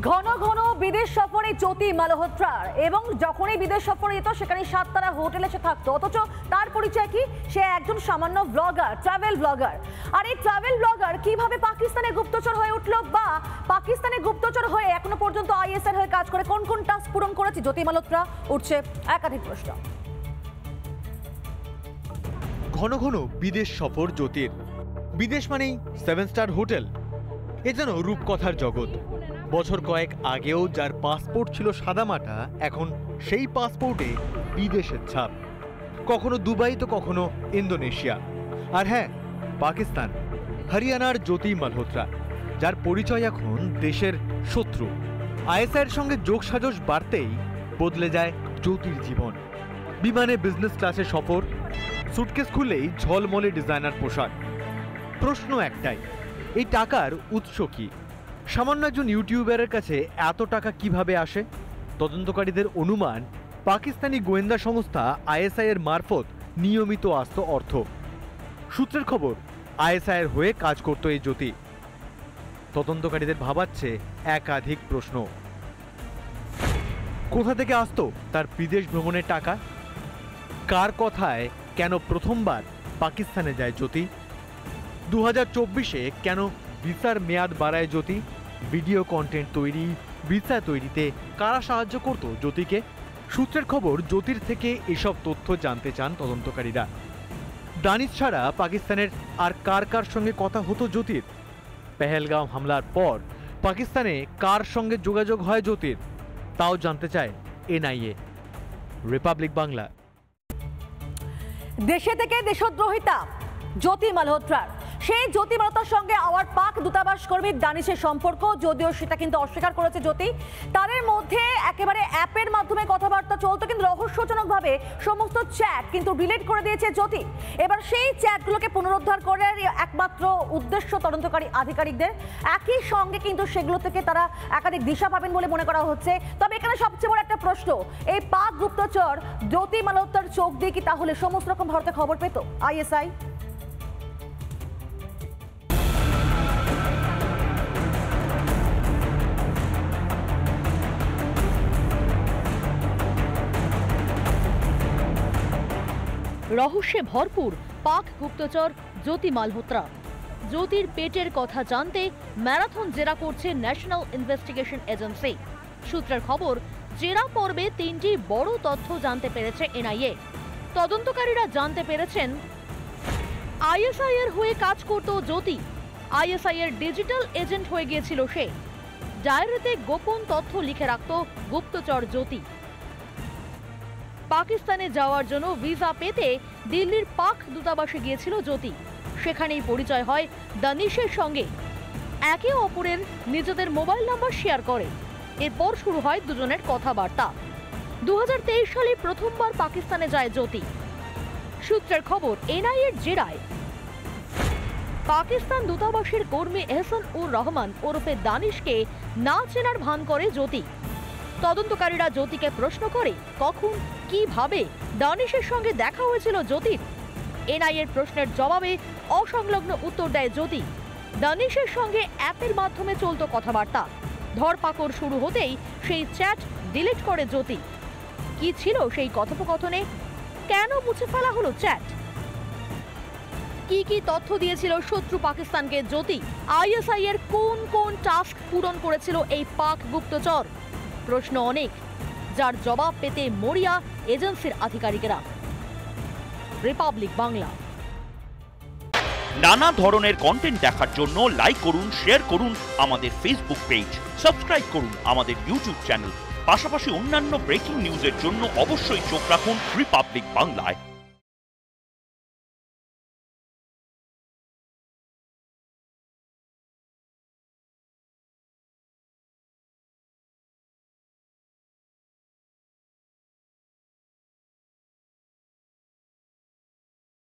ঘন ঘন বিদেশ সফরে জ্যোতি মালহোত্রার এবং যখনই বিদেশ সফরে যেত সেখানে 7 তারা হোটেলে সে থাকতো, অথচ তার পরিচয় কি? সে একজন সামান্য ব্লগার, ট্রাভেল ব্লগার। আর এই ট্রাভেল ব্লগার কিভাবে পাকিস্তানের গুপ্তচর হয়ে উঠলো, বা পাকিস্তানের গুপ্তচর হয়ে এখনো পর্যন্ত আইএসআই হয়ে কাজ করে কোন কোন টাস্ক পূরণ করেছে জ্যোতি মালহোত্রা, উঠছে একাধিক প্রশ্ন। ঘন ঘন বিদেশ সফর জ্যোতির। বিদেশ মানেই 7 স্টার হোটেল, এ যেন রূপকথার জগৎ। বছর কয়েক আগেও যার পাসপোর্ট ছিল সাদামাটা, এখন সেই পাসপোর্টে বিদেশের ছাপ। কখনো দুবাই তো কখনো ইন্দোনেশিয়া, আর হ্যাঁ পাকিস্তান। হরিয়ানার জ্যোতি মালহোত্রা, যার পরিচয় এখন দেশের শত্রু। আইএসআইয়ের সঙ্গে যোগসাজশ বাড়তেই বদলে যায় জ্যোতির জীবন। বিমানে বিজনেস ক্লাসে সফর, সুটকেস খুললেই ঝলমলে ডিজাইনার পোশাক। প্রশ্ন একটাই, এই টাকার উৎস কি? সামান্য একজন ইউটিউবারের কাছে এত টাকা কিভাবে আসে? তদন্তকারীদের অনুমান, পাকিস্তানি গোয়েন্দা সংস্থা আইএসআই এর মারফত নিয়মিত আসত অর্থ। সূত্রের খবর, আইএসআই এর হয়ে কাজ করত এই জ্যোতি। তদন্তকারীদের ভাবাচ্ছে একাধিক প্রশ্ন। কোথা থেকে আসতো তার বিদেশ ভ্রমণের টাকা? কার কথায় কেন প্রথমবার পাকিস্তানে যায় জ্যোতি? 2024-এ কেন ভিসার মেয়াদ বাড়ায় জ্যোতি? ভিডিও কন্টেন্ট তৈরি, ভিসা তৈরিতে কারা সাহায্য করত জ্যোতিকে? সূত্রের খবর, জ্যোতির থেকে এসব তথ্য জানতে চান তদন্তকারীরা। দানিশ ছাড়া পাকিস্তানের আর কার কার সঙ্গে কথা হতো জ্যোতির? পেহেলগাঁও হামলার পর পাকিস্তানে কার সঙ্গে যোগাযোগ হয় জ্যোতির? তাও জানতে চায় এনআইএ। রিপাবলিক বাংলা। দেশে থেকে দেশদ্রোহিতা জ্যোতি মালহোত্রার, সেই জ্যোতি মালহোত্রার সঙ্গে আওয়ার পাক দূতাবাস কর্মী দানিশের সম্পর্ক, যদিও সেটা কিন্তু অস্বীকার করেছে জ্যোতি। তাদের মধ্যে একেবারে অ্যাপের মাধ্যমে কথাবার্তা চলতো, কিন্তু রহস্যজনকভাবে সমস্ত চ্যাট কিন্তু ডিলিট করে দিয়েছে জ্যোতি। এবার সেই চ্যাটগুলোকে পুনরুদ্ধার করার একমাত্র উদ্দেশ্য তদন্তকারী আধিকারিকদের। একই সঙ্গে কিন্তু সেগুলো থেকে তারা একাধিক দিশা পাবেন বলে মনে করা হচ্ছে। তবে এখানে সবচেয়ে বড় একটা প্রশ্ন, এই পাক গুপ্তচর জ্যোতি মালহোত্রার চোখ দিয়ে কি তাহলে সমস্ত রকম ভারতে খবর পেত আইএসআই? রহস্যে ভরপুর পাক গুপ্তচর জ্যোতি মালহোত্রা। জ্যোতির পেটের কথা জানতে ম্যারাথন জেরা করছে ন্যাশনাল ইনভেস্টিগেশন এজেন্সি। সূত্রের খবর, জেরা পর্বে 3টি বড় তথ্য জানতে পেরেছে এনআইএ। তদন্তকারীরা জানতে পেরেছেন, আইএসআই এর হয়ে কাজ করত জ্যোতি। আইএসআই এর ডিজিটাল এজেন্ট হয়ে গিয়েছিল সে। ডায়েরিতে গোপন তথ্য লিখে রাখত গুপ্তচর জ্যোতি। পাকিস্তানে যাওয়ার জন্য ভিসা পেতে দিল্লির পাক দূতাবাসে গিয়েছিল জ্যোতি। সেখানেই পরিচয় হয় দানিশের সঙ্গে। একে অপরের নিজেদের মোবাইল নাম্বার শেয়ার করে। এরপর শুরু হয় দুজনের কথাবার্তা। 2023 সালে প্রথমবার পাকিস্তানে যায় জ্যোতি। সূত্রের খবর, এনআইএর জেরায় পাকিস্তান দূতাবাসের কর্মী এহসান উর রহমান ওরফে দানিশকে না চেনার ভান করে জ্যোতি। তদন্তকারীরা জ্যোতিকে প্রশ্ন করে, কখন কিভাবে দানিশের সঙ্গে দেখা হয়েছিল জ্যোতির? এনআইএর প্রশ্নের জবাবে অসংলগ্ন উত্তর দেয় জ্যোতি। দানিশের সঙ্গে অ্যাপের মাধ্যমে চলত কথাবার্তা। ধরপাকড় শুরু হতেই সেই চ্যাট ডিলিট করে জ্যোতি। কি ছিল সেই কথোপকথনে? কেন মুছে ফেলা হলো চ্যাট? কি কি তথ্য দিয়েছিল শত্রু পাকিস্তানকে জ্যোতি? আইএসআই এর কোন কোন টাস্ক পূরণ করেছিল এই পাক গুপ্তচর? প্রশ্ন অনেক, যার জবাব পেতে মরিয়া এজেন্সির আধিকারিকেরা। রিপাবলিক বাংলা। নানা ধরনের কন্টেন্ট দেখার জন্য লাইক করুন, শেয়ার করুন আমাদের ফেসবুক পেজ, সাবস্ক্রাইব করুন আমাদের ইউটিউব চ্যানেল। পাশাপাশি অন্যান্য ব্রেকিং নিউজের জন্য অবশ্যই চোখ রাখুন রিপাবলিক বাংলায়।